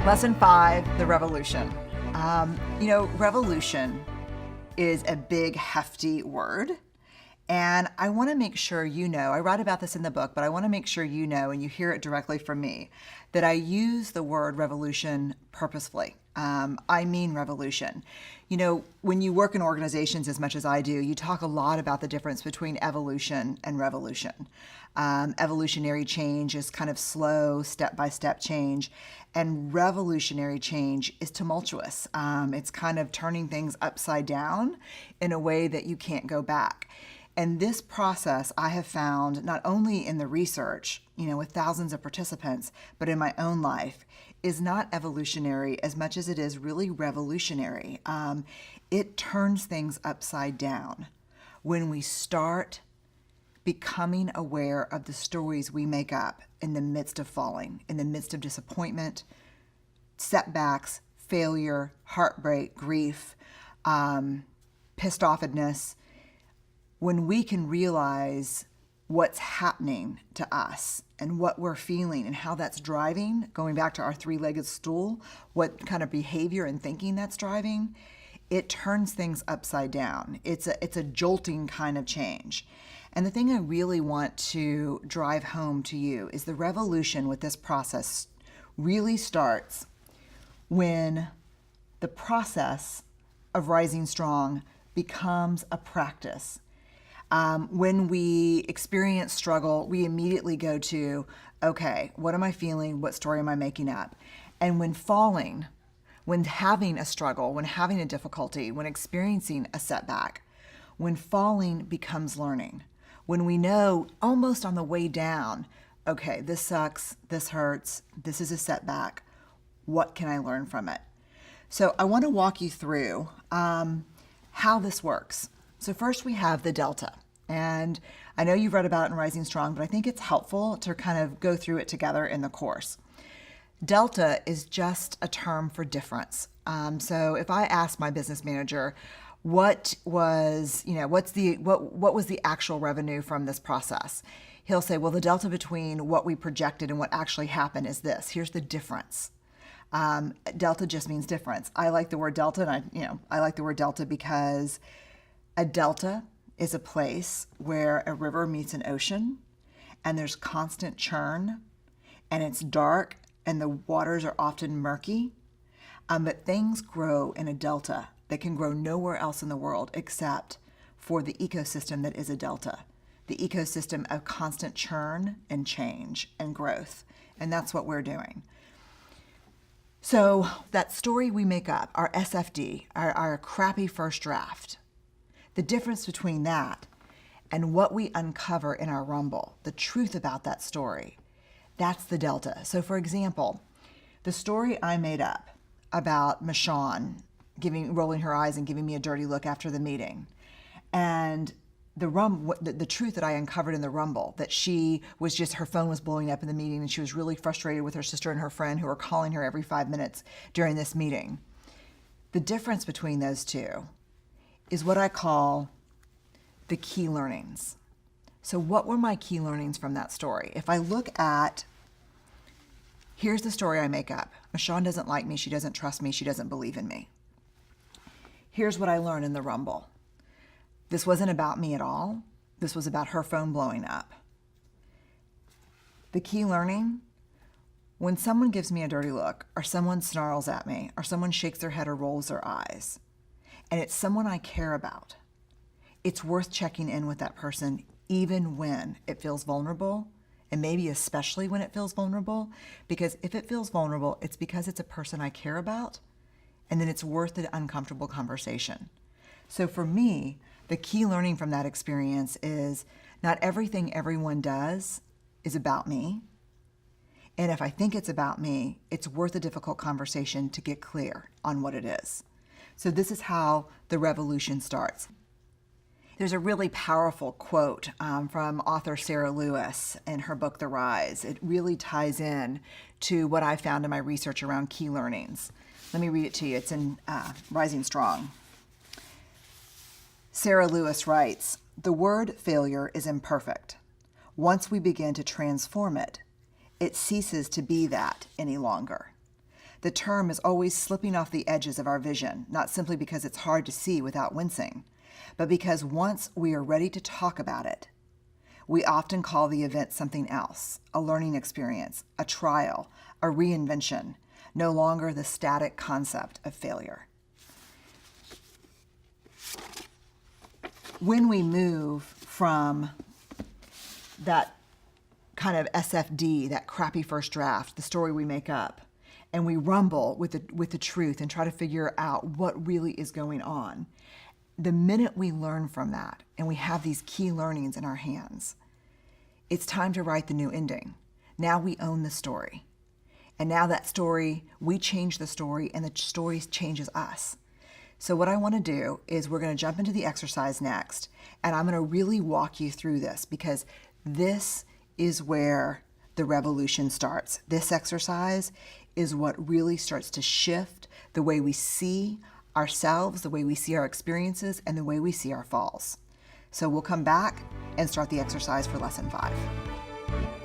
Lesson 5, the revolution. Revolution is a big, hefty word. And I want to make sure you know, I write about this in the book, but I want to make sure you know, and you hear it directly from me, that I use the word revolution purposefully. I mean revolution. You know, when you work in organizations as much as I do, you talk a lot about the difference between evolution and revolution. Evolutionary change is kind of slow, step-by-step change, and revolutionary change is tumultuous. It's kind of turning things upside down in a way that you can't go back. And this process I have found not only in the research, with thousands of participants, but in my own life, is not evolutionary as much as it is really revolutionary. It turns things upside down when we start becoming aware of the stories we make up in the midst of falling, in the midst of disappointment, setbacks, failure, heartbreak, grief, pissed offedness. When we can realize what's happening to us and what we're feeling and how that's driving, going back to our three-legged stool, what kind of behavior and thinking that's driving, it turns things upside down. It's a jolting kind of change. And the thing I really want to drive home to you is the revolution with this process really starts when the process of rising strong becomes a practice. When we experience struggle, we immediately go to, okay, what am I feeling? What story am I making up? And when falling, when having a struggle, when having a difficulty, when experiencing a setback, when falling becomes learning, when we know almost on the way down, okay, this sucks, this hurts, this is a setback, what can I learn from it? So I want to walk you through how this works. So first we have the delta. And I know you've read about it in Rising Strong, but I think it's helpful to kind of go through it together in the course. Delta is just a term for difference. So if I ask my business manager, what was the actual revenue from this process? He'll say, well, the delta between what we projected and what actually happened is this. Here's the difference. Delta just means difference. I like the word delta, and I like the word delta because a delta is a place where a river meets an ocean and there's constant churn and it's dark and the waters are often murky, but things grow in a delta that can grow nowhere else in the world except for the ecosystem that is a delta, the ecosystem of constant churn and change and growth. And that's what we're doing. So that story we make up, our SFD, our crappy first draft, the difference between that and what we uncover in our rumble, the truth about that story, that's the delta. So for example, the story I made up about Michonne rolling her eyes and giving me a dirty look after the meeting, and the truth that I uncovered in the rumble, that her phone was blowing up in the meeting and she was really frustrated with her sister and her friend who were calling her every 5 minutes during this meeting. The difference between those two is what I call the key learnings. So what were my key learnings from that story? If I look at, here's the story I make up. Michonne doesn't like me, she doesn't trust me, she doesn't believe in me. Here's what I learned in the rumble. This wasn't about me at all. This was about her phone blowing up. The key learning, when someone gives me a dirty look, or someone snarls at me, or someone shakes their head or rolls their eyes, and it's someone I care about, it's worth checking in with that person even when it feels vulnerable, and maybe especially when it feels vulnerable, because if it feels vulnerable, it's because it's a person I care about, and then it's worth the uncomfortable conversation. So for me, the key learning from that experience is not everything everyone does is about me. And if I think it's about me, it's worth a difficult conversation to get clear on what it is. So this is how the revolution starts. There's a really powerful quote from author Sarah Lewis in her book, The Rise. It really ties in to what I found in my research around key learnings. Let me read it to you. It's in Rising Strong. Sarah Lewis writes, "The word failure is imperfect. Once we begin to transform it, it ceases to be that any longer. The term is always slipping off the edges of our vision, not simply because it's hard to see without wincing, but because once we are ready to talk about it, we often call the event something else, a learning experience, a trial, a reinvention, no longer the static concept of failure. When we move from that kind of SFD, that crappy first draft, the story we make up, and we rumble with the truth and try to figure out what really is going on, the minute we learn from that and we have these key learnings in our hands, it's time to write the new ending. Now we own the story. And now that story, we change the story and the story changes us. So what I want to do is we're going to jump into the exercise next, and I'm going to really walk you through this because this is where the revolution starts. This exercise is what really starts to shift the way we see ourselves, the way we see our experiences, and the way we see our falls. So we'll come back and start the exercise for lesson 5.